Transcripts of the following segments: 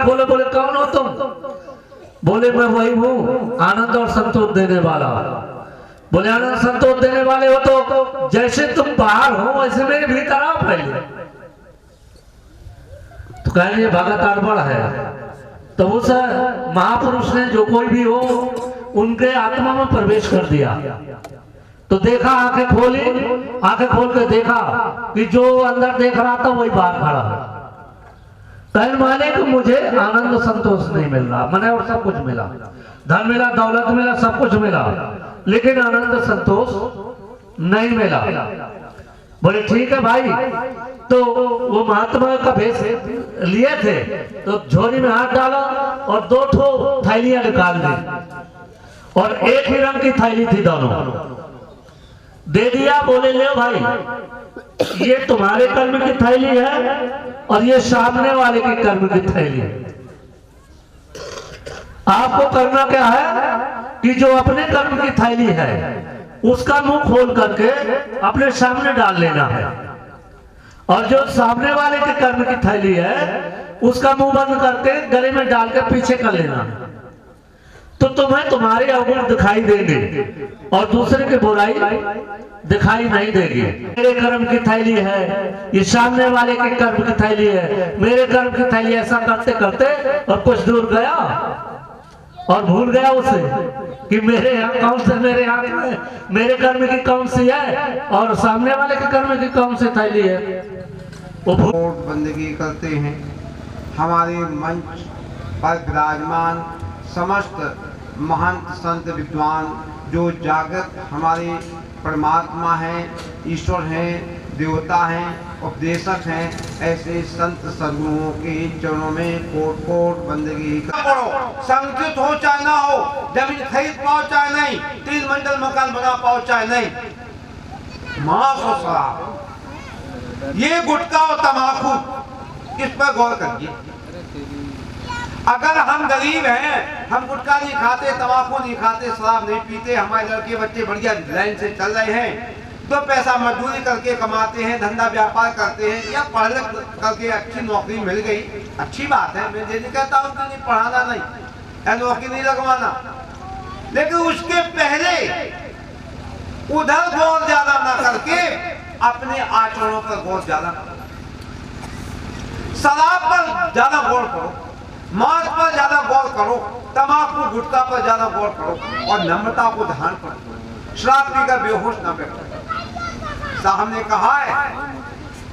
बोले बोले कौन हो तुम? बोले मैं वही हूँ, आनंद और संतोष देने वाला। बोले आनंद संतोष देने वाले हो तो जैसे तुम बाहर हो वैसे मेरे भीतर आओ पहले। तो कह रही भगत अड़बड़ है। तो उस महापुरुष ने जो कोई भी हो उनके आत्मा में प्रवेश कर दिया। तो देखा, आंखें खोली, आंखें खोल के देखा कि जो अंदर देख रहा था वही बाहर खड़ा है। कहने माने कि मुझे आनंद संतोष नहीं मिल रहा, मैंने और सब कुछ मिला, धन मिला, दौलत मिला, सब कुछ मिला, लेकिन आनंद संतोष नहीं मिला। बोले ठीक है भाई। तो वो महात्मा का भेष लिए थे, तो झोली में हाथ डाला और 2 ठो थैलियां निकाल दी और एक ही रंग की थैली थी, दोनों दे दिया। बोले ले भाई, ये तुम्हारे कर्म की थैली है और ये सामने वाले के कर्म की थैली है। आपको करना क्या है कि जो अपने कर्म की थैली है उसका मुंह खोल करके अपने सामने डाल लेना है, और जो सामने वाले के कर्म की थैली है उसका मुंह बंद करके गले में डाल के पीछे कर लेना है। तो तुम्हें तुम्हारे अवगुण दिखाई देंगे और दूसरे की बुराई दिखाई नहीं देगी। मेरे कर्म की थैली है, ये सामने वाले के कर्म की थैली है, मेरे कर्म की थैली। ऐसा करते करते और कुछ दूर गया और भूल गया उसे कि मेरे यहाँ कौन से, मेरे हाथ में मेरे कर्म की कौन सी है और सामने वाले के कर्म की कौन सी थैली है। वो बंदगी करते हैं। हमारे मंच पर विराजमान समस्त महंत संत विद्वान जो जागृत हमारे परमात्मा हैं, ईश्वर हैं, देवता हैं, उपदेशक हैं, ऐसे संत सद्गुरुओं के चरणों में कोट कोट बंदगी करो। संस्कृत हो चाहे ना हो, जमीन खरीद पाओ चाहे नहीं, 3 मंजिल मकान बना पाओ चाहे नहीं, मांस और शराब, ये गुटखा और तम्बाकू, इस पर गौर करिए। अगर हम गरीब हैं, हम गुटखा नहीं खाते, तम्बाकू नहीं खाते, शराब नहीं पीते, हमारे लड़के बच्चे बढ़िया लाइन से चल रहे हैं, 2 पैसा मजदूरी करके कमाते हैं, धंधा व्यापार करते हैं, या पढ़ लिख करके अच्छी नौकरी मिल गई, अच्छी बात है, मैं ये नहीं कहता हूँ कि नहीं पढ़ाना नहीं या नौकरी नहीं लगवाना, लेकिन उसके पहले उधर गौर ज्यादा ना करके अपने आचरणों पर गौर ज्यादा करो, शराब पर ज्यादा गौर करो, मांस पर ज्यादा गौर करो, तम्बाकू गुटखा पर ज्यादा गौर करो और नम्रता को ध्यान करो। शराब पीकर बेहोश ना बैठो। साहब ने कहा है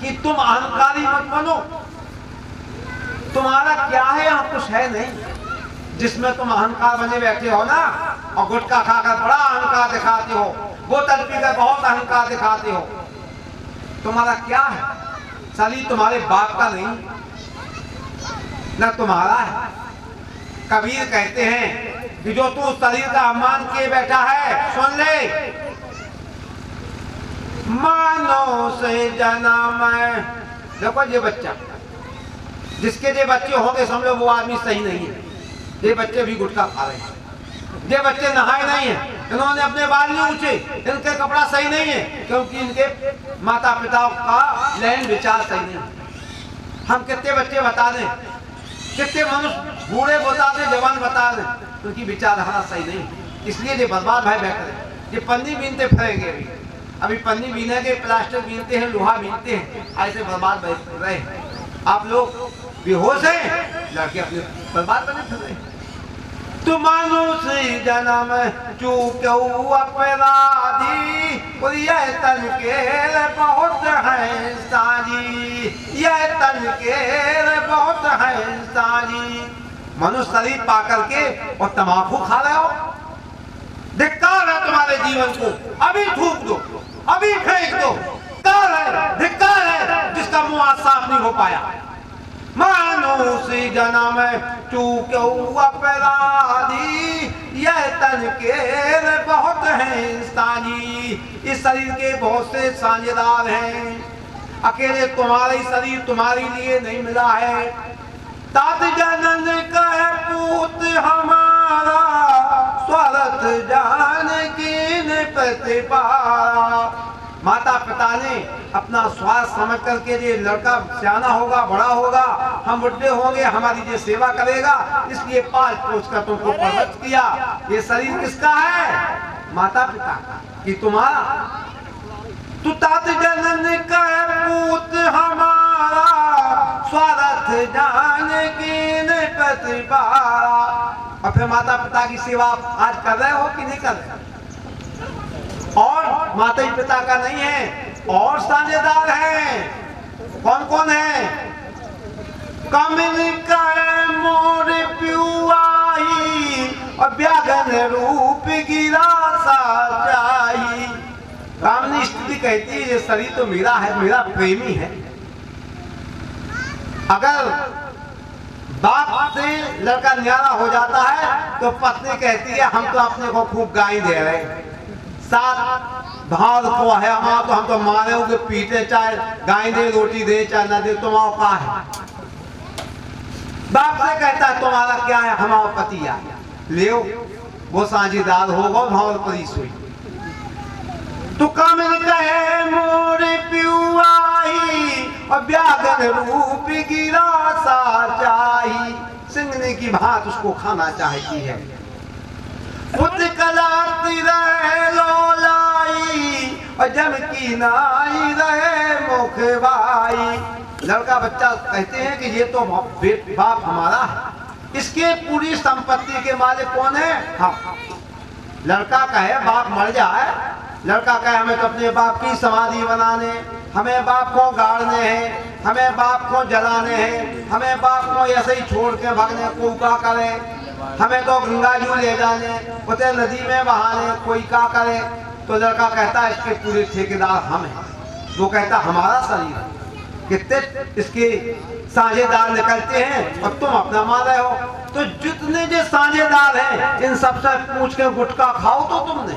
कि तुम अहंकारी मत बनो। तुम्हारा क्या है, यहाँ कुछ है नहीं जिसमें तुम अहंकार बने बैठे हो ना, और गुटखा खाकर बड़ा अहंकार दिखाते हो, बोतल पीकर बहुत अहंकार दिखाते हो। तुम्हारा क्या है? शरीर तुम्हारे बाप का नहीं न तुम्हारा है। कबीर कहते हैं कि जो तू शरीर का अपमान किए बैठा है, सुन ले, मानो से जन्म। देखो ये बच्चा, जिसके ये बच्चे होंगे समझ लो वो आदमी सही नहीं है। ये बच्चे भी गुटखा खा रहे हैं, ये बच्चे नहाए नहीं है, इन्होंने अपने बाल नहीं ऊंचे, इनके कपड़ा सही नहीं है, क्योंकि इनके माता पिता का लैंड विचार सही नहीं है। हम कितने बच्चे बता दें, कितने मनुष्य बूढ़े बता दें, जवान बता दें, क्योंकि विचारधारा सही नहीं, इसलिए ये बर्बाद भाई बैठे। ये पन्नी बीनते फिरेंगे, अभी पन्नी बीनेंगे, प्लास्टिक बीनते हैं, लोहा बीनते हैं, ऐसे बर्बाद बैठ रहे हैं। आप लोग बेहोश हैं, लड़के अपने बर्बाद बने फिर रहे हैं। तू मनुष्य जन्म चूक अपराधी, यह तन के बहुत है सारी, यह तन के बहुत है सारी। मनुष्य शरीर पा करके और तम्बाकू खा रहे हो, धिक्कार है तुम्हारे जीवन को, अभी थूक दो, अभी फेंक दो। धिक्कार है जिसका मुंह आज साफ नहीं हो पाया। मनुष्य जन्म चूक अपराधी, यह तन के बहुत है सानी। इस शरीर के बहुत से साझेदार हैं, अकेले तुम्हारा ही शरीर तुम्हारे लिए नहीं मिला है। तात जनन का पूत हमारा, स्वार्थ जान की प्रतिपा। माता पिता ने अपना स्वास्थ्य समझ करके ये लड़का सियाना होगा, बड़ा होगा, हम बुढ़े होंगे, हमारी ये सेवा करेगा, इसलिए पाल पोस कर तुमको परवरिश किया। ये शरीर किसका है? माता पिता का। कि तुम्हारा तू तात जनन का पूत हमारा, स्वार्थ जान के न प्रतिपारा। और फिर माता पिता की सेवा आज कर रहे हो कि नहीं कर रहे? और माता पिता का नहीं है, और साझेदार हैं। कौन कौन है? कमिल कर मोर प्युआई, और व्यागन रूप गिरा साचाई। कामनी स्थिति कहती है ये शरीर तो मेरा है, मेरा प्रेमी है। अगर बाप से लड़का न्यारा हो जाता है तो पत्नी कहती है हम तो अपने को खूब गाय दे रहे हैं, साथ भाव को है हमारा, तो हम तो मारे होंगे पीटे, चाहे गाय दे रोटी दे चाहे ना दे, तुम्हारा का है। बाप से कहता है तुम्हारा क्या है? हमारा पति आया, ले वो साझेदार होगा, भाव परी सोई। तू कामिल कहे मोर प्युआई, और व्यागन रूप गिरा साचाई। सिंगने की भात उसको खाना चाहती है। पुत कलाती रहे लोलाई, और जम की नाई रहे मुखबाई। लड़का बच्चा कहते हैं कि ये तो बाप हमारा है, इसके पूरी संपत्ति के मालिक कौन है? हाँ। लड़का कहे बाप मर जाए, लड़का कहे हमें तो अपने बाप की समाधि बनाने, हमें बाप को गाड़ने हैं, हमें बाप को जलाने हैं, हमें बाप को ऐसे ही छोड़ के भागने, को क्या करे, हमें तो गंगा जी ले जाने, उसे नदी में बहाने, कोई क्या करे। तो लड़का कहता है इसके पूरे ठेकेदार हम हैं। वो कहता हमारा शरीर है, कितने इसके साझेदार निकलते हैं और तुम अपना मान रहे हो। तो जितने जो साझेदार हैं इन सबसे पूछ के गुटखा खाओ तो तुमने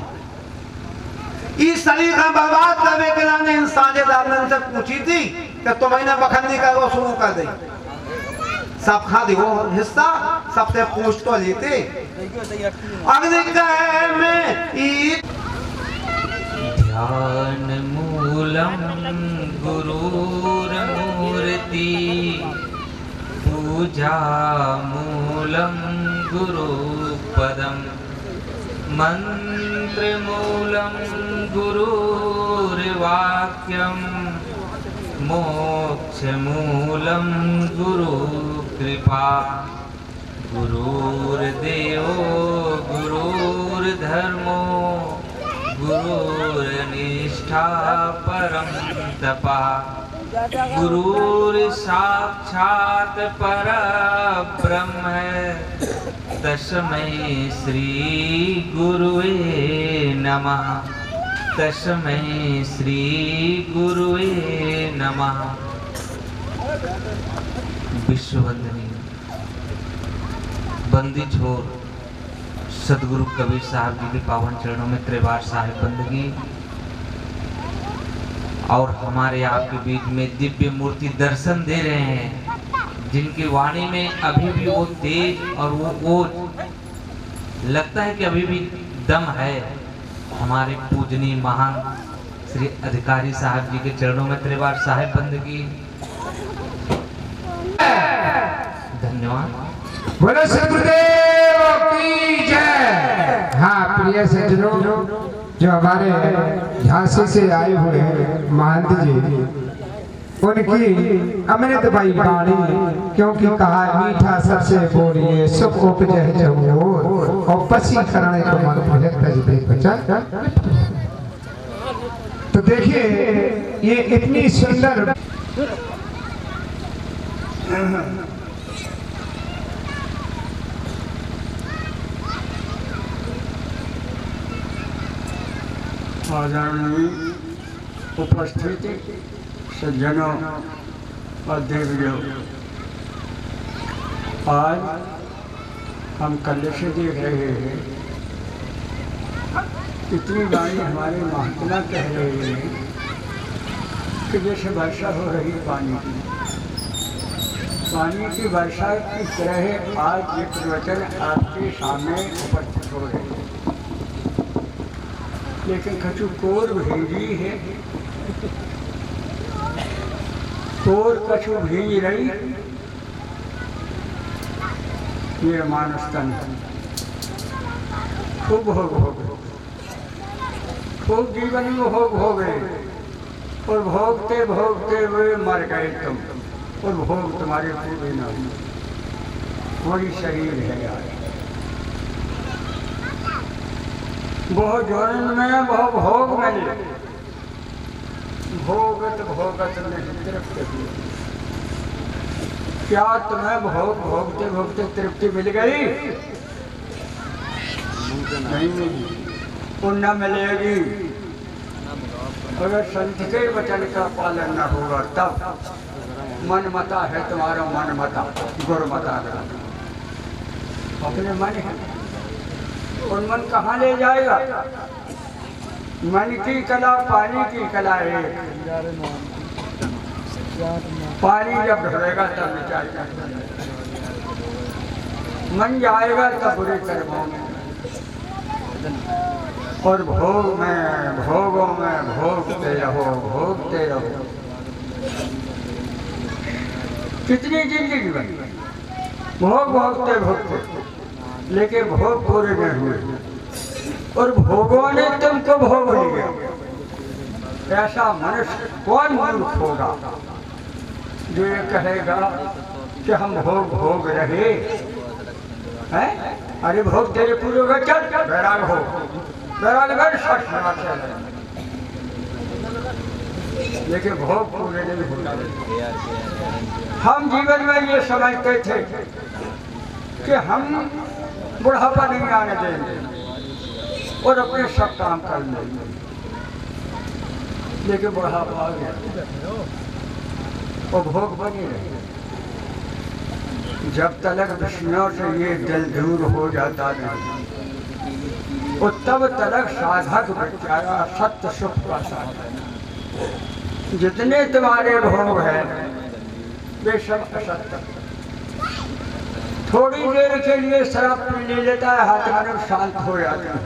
इस शरीर का बर्बाद करने के नाम इन साझेदार ने उनसे पूछी थी कि तुम्हें बखन्नी का वो शुरू कर दे, सब खा दो हिस्सा, सबसे पूछ तो लेते। अग्नि कहे में ध्यान मूलम गुरुर्मूर्ति, पूजा मूलम गुरुपदम, मंत्र मूलम गुरुर्वाक्यम, मोक्ष मूलम गुरु कृपा। गुरुर्देवो गुरुर्धर्मो, गुरुर्निष्ठा परम तपा। गुरुर्साक्षात् परब्रह्म, तस्मै श्री गुरुवे नमः। तस्मै श्री गुरुवे नमः। विश्ववंदनीय बंदी छोर सदगुरु कबीर साहब जी के पावन चरणों में त्रिवार साहिब बंदगी, और हमारे आपके बीच में दिव्य मूर्ति दर्शन दे रहे हैं, जिनकी वाणी में अभी भी वो तेज और वो ओज लगता है कि अभी भी दम है। हमारे पूजनीय महान श्री अधिकारी साहब जी के चरणों में त्रिवार साहिब बंदगी। धन्यवाद। बोलो सदगुरुदेव की जय। हाँ प्रिय सज्जनों, जो हमारे झांसी से आए हुए हैं महंत जी, उनकी अमृत भाई वाणी, क्योंकि कहा मीठा सबसे बोलिए सुख उपजै जब और पसी करने को मन भजत तज दे बचन। तो देखिए ये इतनी सुंदर आदरणीय उपस्थिति सज्जनों और देवियों, आज हम कल से देख रहे हैं, इतनी बारी हमारे महात्मा कह रहे हैं कि जैसे वर्षा हो रही पानी की वर्षा की तरह आज ये प्रवचन आपके सामने उपस्थित हो रहे हैं। लेकिन कछु कोर भेजी है, कोर कछु भेज रही, ये मानस तन खूब भोग भोगे, खूब जीवन में भोग भोगे, और भोगते भोगते हुए मर गए तुम, और भोग तुम्हारे पूरे न हुए। वही शरीर है यार, वह जौन में वह भोग मिले, भोगत भोगत नहीं तृप्त हुए। क्या तुम्हें भोग भोगते भोगते तृप्ति मिल गई? नहीं मिली, पुण्य मिलेगी। अगर संत के वचन का पालन न होगा तब मन मता है तुम्हारा, मन मता गुरु मता अपने मन है, और मन कहाँ ले जाएगा? मन की कला पानी की कला है, पानी जब ढलेगा तब जाएगा, मन जाएगा तब बुरे कर्मों में, और भोग में भोगों में भोगते रहो, भोगते रहो। कितनी जिंदगी बनी भोग भोगते भोगते, लेकिन भोग पूरे नहीं हुए, और भोगों ने तुमको भोग लिया। ऐसा मनुष्य कौन मूर्ख होगा जो ये कहेगा कि हम भोग भोग रहे हैं? अरे भोग तेरे पूरे हो, चल बैराग हो, बैराग कर सच लेकिन भोग पूरे नहीं होता। हम जीवन में ये समझते थे कि हम बुढ़ापा नहीं आने देंगे और अपने सब काम कर लेंगे, लेकिन बुढ़ापा आ गया और भोग बनी रही। जब तलक विष्णु से ये दिल दूर हो जाता नहीं, और तब तलक साधक बेचारा सत्य सुख का साधन। जितने तुम्हारे भोग हैं वे सब असत्य। थोड़ी देर के लिए शराब पी ले लेता है, हाथ मानव शांत हो जाता है,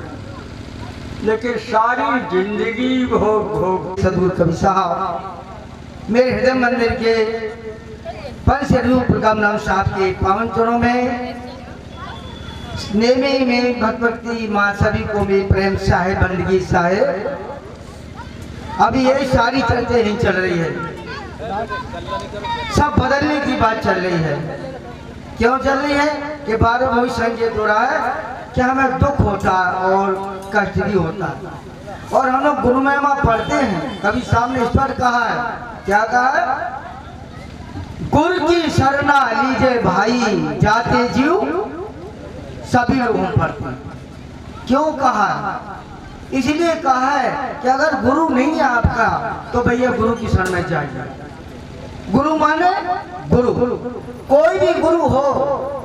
लेकिन सारी जिंदगी भोग भोग। सदगुरु कवि साहब मेरे हृदय मंदिर के पंच रूप प्रकाम नाम साहब के पावन चरणों में नेमे में भक्ति माँ सभी को भी प्रेम साहेब बंदगी साहेब। अभी ये सारी चर्चा नहीं चल रही है, सब बदलने की बात चल रही है। क्यों चल रही है कि बार वही संकेत हो रहा है कि हमें दुख होता और कष्ट भी होता है, और हम लोग गुरु महिमा पढ़ते हैं। कभी सामने इस पर कहा है, क्या कहा है? गुरु की शरणा लीजिए भाई, जाते जीव सभी लोगों पढ़ते हैं। क्यों कहा है? इसलिए कहा है कि अगर गुरु नहीं है आपका तो भैया गुरु की शरण में जाइए। गुरु माने गुरु, कोई भी गुरु हो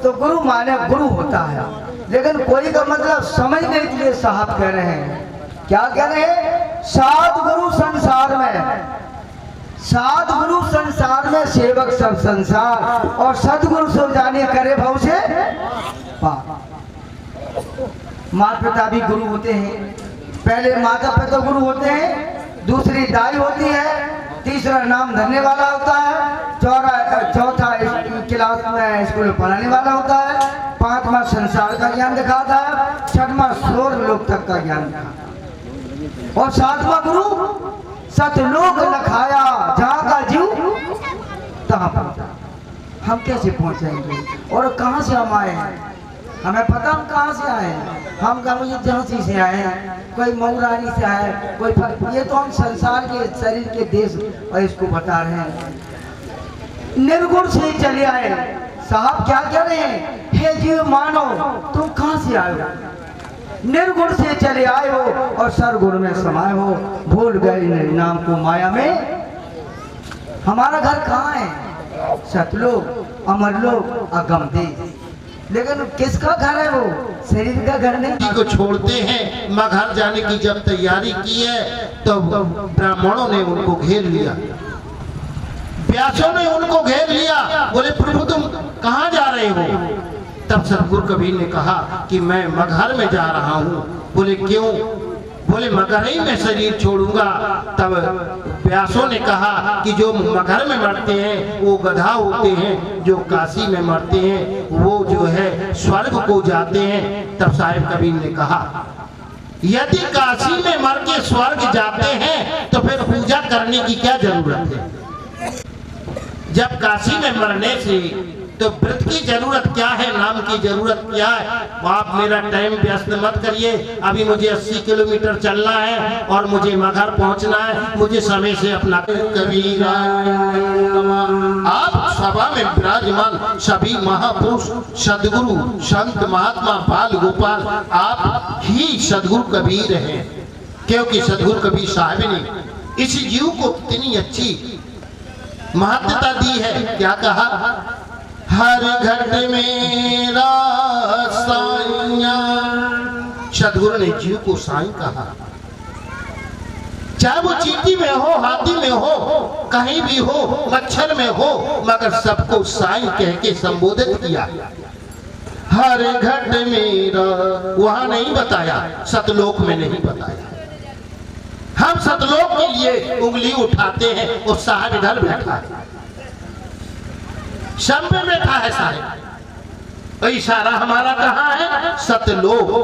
तो गुरु माने गुरु होता है, लेकिन कोई का मतलब समझने के लिए साहब कह रहे हैं। क्या कह रहे हैं? सद्गुरु संसार में, सद्गुरु संसार में सेवक सब संसार, और सद्गुरु सो जाने करे भाव से पार। माता पिता भी गुरु होते हैं। पहले माता पिता गुरु होते हैं, दूसरी दाई होती है, तीसरा नाम धरने वाला होता है, चौथा क्लास में स्कूल में पढ़ाने वाला होता है, पांचवा संसार का ज्ञान दिखाता है, छठवां स्वर लोक तक का ज्ञान दिखाता, और सातवां गुरु सतलोक लखाया, जहाँ का जीव तहाँ पहुँचा। हम कैसे पहुँचेंगे और कहाँ से हम आए हैं? हमें पता हम कहाँ से आए हैं। हम कहीं झांसी से आए हैं, कोई मऊरानी से आए, कोई ये तो हम संसार के शरीर के देश और इसको बता रहे हैं। निर्गुण से चले आए। साहब क्या कह रहे हैं? हे जीव मानो, तुम कहाँ से आए हो? निर्गुण से चले आए हो और सरगुण में समाये हो, भूल गए नाम को माया में। हमारा घर कहाँ है? सतलोक, अमरलोक, अगम देश। लेकिन किसका घर है वो? शरीर का घर नहीं। को छोड़ते हैं। मगहर जाने की जब तैयारी की है तो ब्राह्मणों ने उनको घेर लिया, व्यासों ने उनको घेर लिया। बोले प्रभु तुम कहाँ जा रहे हो? तब सतगुरु कबीर ने कहा कि मैं मगहर में जा रहा हूँ। बोले क्यों? बोले मगहर ही में शरीर छोड़ूंगा। तब व्यासों ने कहा कि जो मगहर में मरते हैं वो गधा होते हैं, जो काशी में मरते हैं वो जो है स्वर्ग को जाते हैं। तब साहिब कबीर ने कहा यदि काशी में मर के स्वर्ग जाते हैं तो फिर पूजा करने की क्या जरूरत है? जब काशी में मरने से तो व्रत की जरूरत क्या है, नाम की जरूरत क्या है? आप मेरा टाइम व्यस्त मत करिए। अभी मुझे 80 किलोमीटर चलना है और मुझे मगहर पहुंचना है। मुझे समय से अपना कबीरा। आप सभा में विराजमान सभी महापुरुष, सदगुरु, संत, महात्मा, बाल गोपाल, आप ही सदगुरु कबीर हैं। क्योंकि सदगुरु कबीर साहब ने इस जीव को इतनी अच्छी महत्ता दी है। क्या कहा? हर घट मेरा साइया। सदगुरु ने जीव को साईं कहा। चाहे वो चींटी में हो, हाथी में हो, कहीं भी हो, मच्छर में हो, मगर सबको साईं कह के संबोधित किया। हर घट मेरा, वहां नहीं बताया, सतलोक में नहीं बताया। हम सतलोक के लिए उंगली उठाते हैं और साहब इधर बैठा है, शम में बैठा है साहब। इशारा हमारा कहाँ है? सतलोक।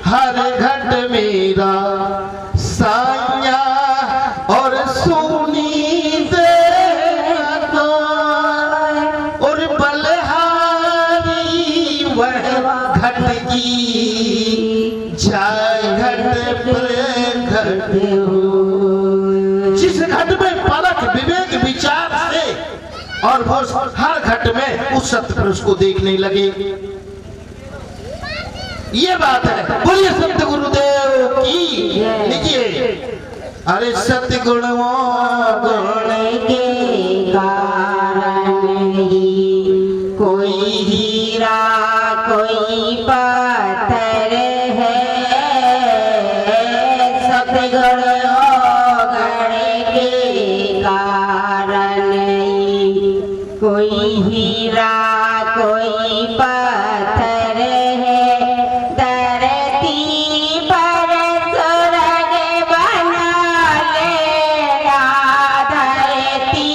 हर घट मेरा साया और सुनी दे और बलहारी वह घट की जाय घट पर घट हो। जिस घट में परख विवेक विचार से और वो हर घट में उस सत्य पुरुष को देखने लगे। ये बात है। बोलिए सत्य गुरुदेव की। लीजिए। अरे सत्य गुण गुण के कारण ही कोई हीरा कोई पत्थर है। सत्य गुण कोई हीरा कोई पत्थर है। धरती पर स्वर्ग बना लेना। धरती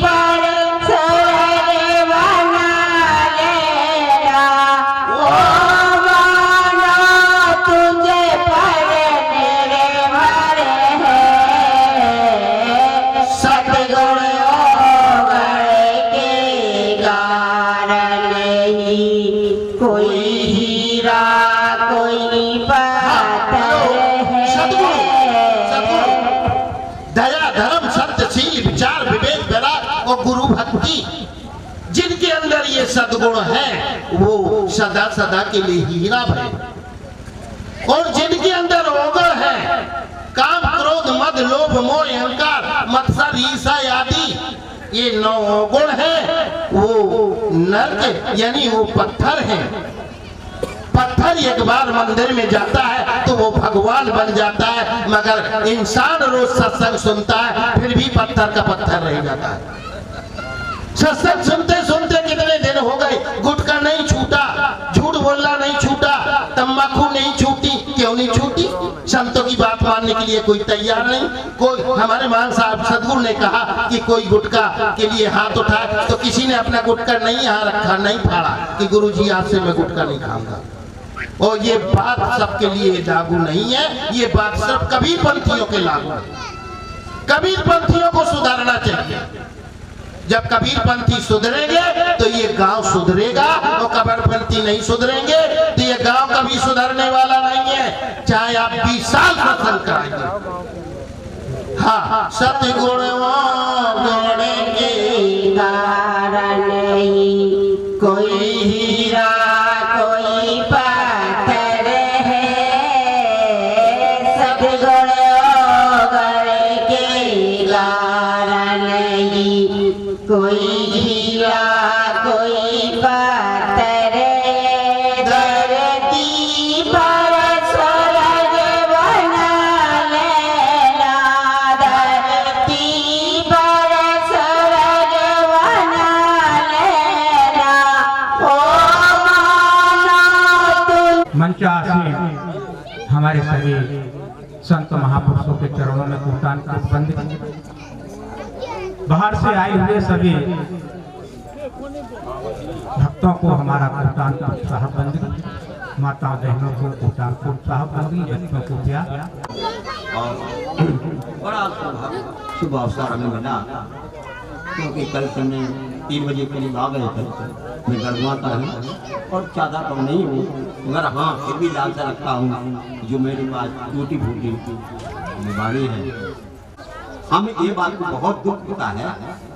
पर स्वर्ग बना लेना। ओ मानो तुझे पर निर्भर है। सतगुण कोई हीरा कोई पत्थर है। सद्गुरु, दया, धर्म, सत्यशील, विचार, विवेक, वैराग्य और गुरु भक्ति, जिनके अंदर ये सद्गुण है वो सदा सदा के लिए हीरा है। और जिनके अंदर ओगण है, काम, क्रोध, मद, लोभ, मोह, अहंकार, मत्सर, ईर्ष्या आदि, ये 9 गुण है, वो नरक यानी वो पत्थर है। पत्थर एक बार मंदिर में जाता है तो वो भगवान बन जाता है, मगर इंसान रोज सत्संग सुनता है फिर भी पत्थर का पत्थर रह जाता है। सत्संग सुनते सुनते कितने दिन हो गए, गुटखा नहीं छूटा, झूठ बोलना नहीं छूटा, तम्बाकू नहीं छूटी। क्यों नहीं छूटी? संतों की बात मानने के लिए कोई तैयार नहीं। कोई, हमारे महान साहब सदगुरु ने कहा कि कोई गुटखा के लिए हाथ उठाए तो किसी ने अपना गुटखा नहीं यहाँ रखा, नहीं फाड़ा कि गुरुजी आज से मैं गुटखा नहीं खाऊंगा। और ये बात सबके लिए लागू नहीं है, ये बात सिर्फ कबीर पंथियों के लागू है। कबीर पंथियों को सुधारना चाहिए। जब कबीर पंथी सुधरेंगे तो ये गांव सुधरेगा, और कबीर पंथी नहीं सुधरेंगे तो ये गांव कभी सुधरने वाला नहीं है, चाहे आप 20 साल सत्संग कराएंगे। हाँ, सतगुण गुण के कारण कोई हीरा कोई पत्थर है। सतगुण गुण के कारण कोई हीरा कोई पत्थर है। धरती पर स्वर्ग बना लेना। धरती पर स्वर्ग बना लेना। ओ मानो तुम। मंचासीन हमारे सभी संत महापुरुषों के चरणों में कोटान बंद बाहर से आए हुए सभी भक्तों को हमारा कोटान साहब बंदी, माता बहनों को कोटान साहब बंदी, बच्चों को प्यार। और बड़ा शुभ अवसर हमें मिला, क्योंकि कल हमने 3 बजे करीब आ गए थे। मैं गर्माता हूँ और ज़्यादा कम नहीं हूँ, मगर हाँ फिर भी लालसा रखता हूँ जो मेरे पास टूटी फूटी बीमारी है। हमें ये बात को बहुत दुख होता है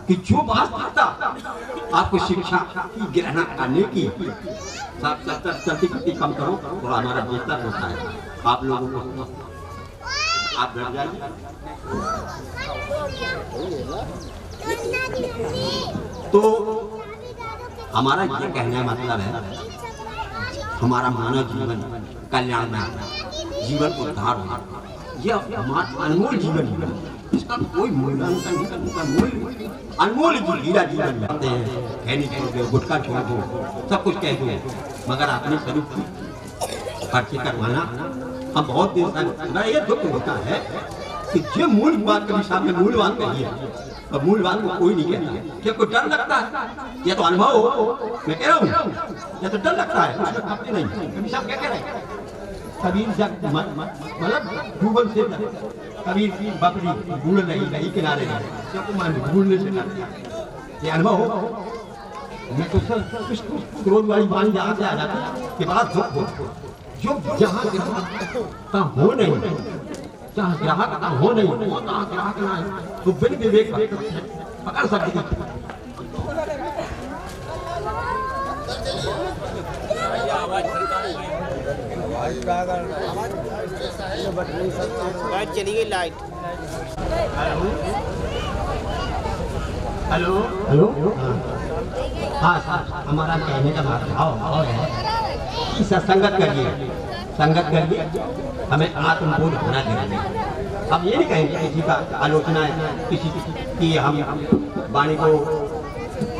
कि जो बात करता आपको शिक्षा की ग्रहण करने की चलती कम करो तो हमारा बेहतर होता है। आप लोगों को आप डर जाइए। तो हमारा ये कहने का मतलब है हमारा मानव जीवन कल्याण में जीवन उद्धार हो, यह हमारा अनमोल जीवन है, इसका कोई मूल्यांकन नहीं करने मूल्य अनमोल हीरा जीवन में आते हैं। खैनी छोड़ दो, गुटखा छोड़ दो, सब कुछ कह दो, मगर अपने स्वरूप खर्चे करवाना हम बहुत देर तक ये दुख होता है कि जो मूल बात कभी सामने मूलवान कही है और मूलवान को कोई नहीं कहता है। क्या कोई डर लगता है? ये तो अनुभव हो, मैं कह रहा हूँ, ये तो डर लगता है, उसमें खाते नहीं। कभी सब क्या कह रहे हैं? कबीर मतलब गूगल से कबीर की बकरी भूल नहीं किनारे भूलने से ये अनुभव हो। मैं तो सर क्रोध वाली बाणी जहाँ से आ जाती है कि बड़ा दुख हो, जो जहाँ का हो नहीं, जहाँ ग्राहक का हो नहीं, वो जहाँ ग्राहक ना है तो बिन विवेक पकड़ सकती है। लाइट चली गई, लाइट। हेलो हेलो हाँ सर, हमारा कहने का भाव है कि संगत करिए, संगत करिए, हमें आत्मबोध होना चाहिए। हम ये नहीं कहेंगे किसी का आलोचना है, किसी की हम वाणी को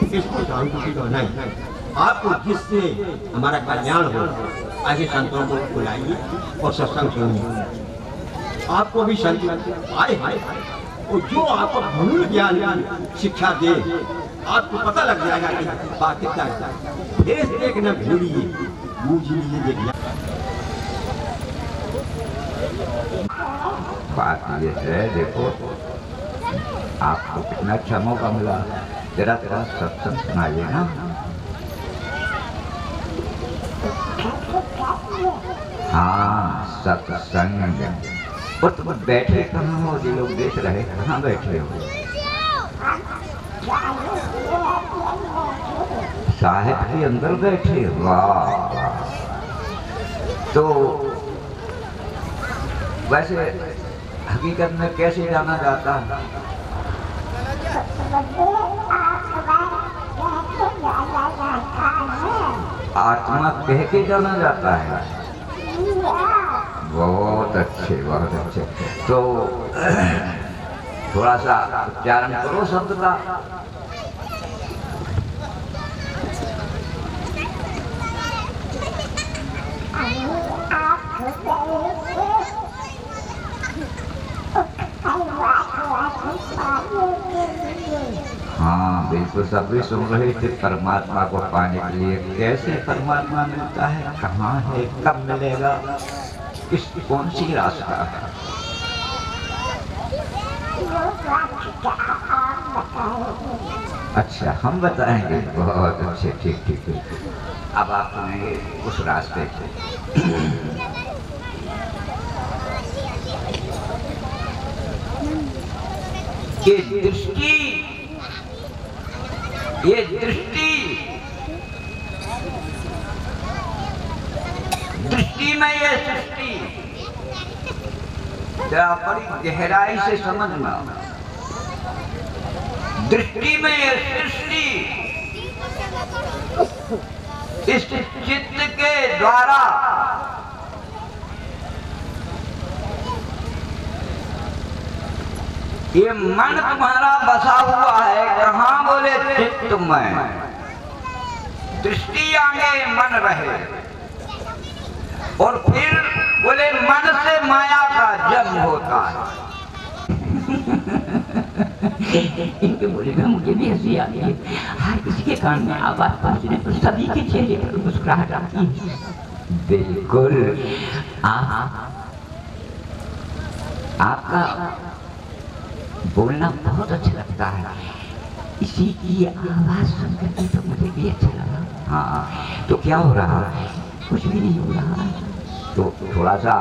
किसको चाहूँ किसी को नहीं। आपको जिससे हमारा कल्याण हो आगे संतों को बुलाइए और सत्संग सुनिए। आपको भी संत आए और जो आपको मूल ज्ञान शिक्षा दे, आपको पता लग जाएगा कि बात कितना है। देश देखना भूलिए, बूझ लीजिए ज्ञान। बात ये है, देखो आपको कितना अच्छा मौका मिला, तेरा सत्संग सुनाइए ना। हाँ सत्संग, और तुम बैठे कहाँ हो? जो लोग देख रहे कहाँ बैठे हो? साहिब के अंदर बैठे। वाह, तो वैसे हकीकत में कैसे जाना जाता है? आत्मा कह के जाना जाता है। बहुत अच्छे, बहुत अच्छे। तो थोड़ा सा उच्चारण करो शब्द का। हाँ बिल्कुल, सभी सुन रहे थे परमात्मा को पाने के लिए। कैसे परमात्मा मिलता है, कहाँ है, कब मिलेगा, किस कौन सी रास्ता है? अच्छा हम बताएंगे, बहुत अच्छे, ठीक ठीक ठीक। अब आप सुनेंगे उस रास्ते से। ये दृष्टि, ये दृष्टि, दृष्टि में ये सृष्टि जरा बड़ी गहराई से समझना। दृष्टि में ये सृष्टि इस चित्त के द्वारा ये मन तुम्हारा बसा हुआ है। कहाँ? बोले चित्त में। दृष्टि आगे मन रहे, और फिर बोले मन से माया का जन्म होता है। इनके बोलेगा मुझे भी हंसी आती है। हर किसी के कान में आवाज पहुंचने पर सभी के चेहरे पर मुस्कुराहट आती है। बिल्कुल। आपका बोलना बहुत अच्छा लगता है। इसी की आवाज सुनकर के तो मुझे भी अच्छा लगा। हाँ, तो क्या हो रहा है? कुछ भी नहीं हो रहा। तो थोड़ा सा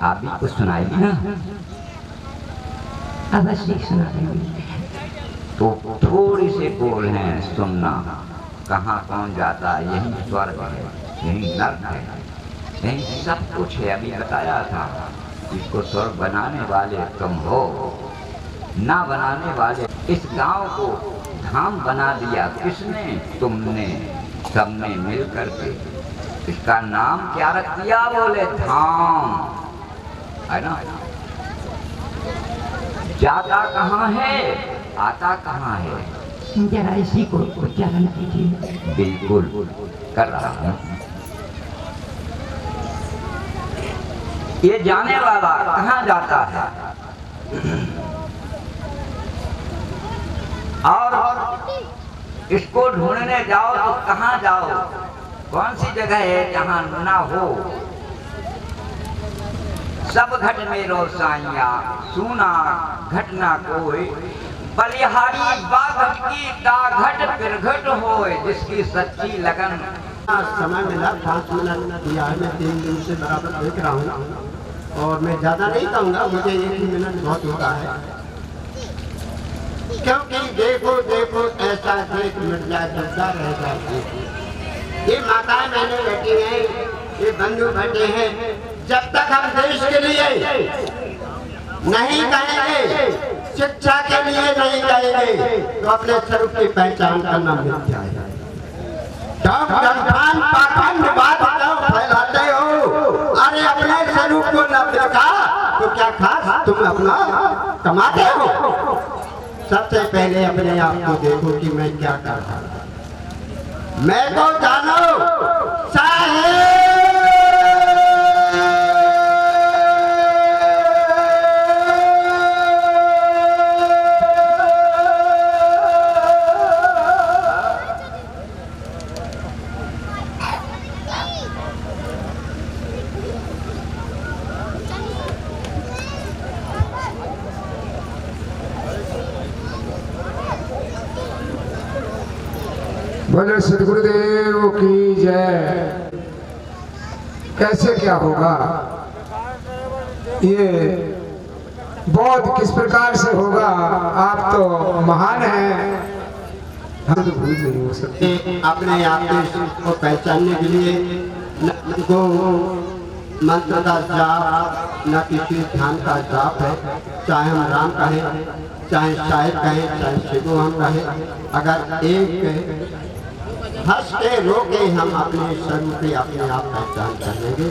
आप भी कुछ सुनाइए ना। अवश्य सुना देंगे। तो थोड़ी से बोल हैं सुनना। कहाँ कौन जाता है? यही स्वर्ग है, यही नर्क है, यही सब कुछ है। अभी बताया था, इसको स्वर्ग बनाने वाले तुम हो, ना बनाने वाले। इस गांव को धाम बना दिया किसने? तुमने, सबने मिल करके। इसका नाम क्या रख दिया? बोले धाम, है ना। जाता कहाँ है, आता कहाँ है? जरा इसी को उच्चारण कीजिए। बिल्कुल कर रहा हूँ। ये जाने वाला कहाँ जाता है? और इसको ढूंढने जाओ तो कहाँ जाओ? कौन सी जगह है जहाँ ना हो? सब घट में रोसाइया, सुना घटना कोई। बलिहारी बाघट की घट फिर घट होए, जिसकी सच्ची लगन। समय मिला 5 मिनट दिया है। मैं 3 दिन से बराबर देख रहा हूँ और मैं ज़्यादा नहीं कहूँगा, मुझे 1 ही मिनट बहुत होता है। क्योंकि देखो देखो ऐसा देख मिट जाए डरता रह जाए। ये माताएं मैंने बैठी हैं, ये बंधु बैठे हैं। जब तक हम देश के लिए नहीं कहेंगे, शिक्षा के लिए नहीं कहेंगे, तो अपने स्वरूप की पहचान करना मिल जाएगा। बात फैलाते हो, अरे अपने स्वरूप को न देखा तो क्या खास तुम अपना कमाते हो। सबसे पहले अपने आप को देखो कि मैं क्या कर रहा हूं। मैं तो जानो साहेब। बोले सदगुरुदेव की जय। कैसे क्या होगा ये बहुत किस प्रकार से होगा? आप तो महान हैं, हम तो भूल नहीं हो सकते। अपने आप को पहचानने के लिए न को मंत्र का जाप, न किसी ध्यान का जाप है। चाहे हम राम कहें, चाहे शायद कहें, चाहे शिवो हम कहें, अगर एक हंस के रोके हम अपने स्वरूप अपने आप पहचान कर लेंगे।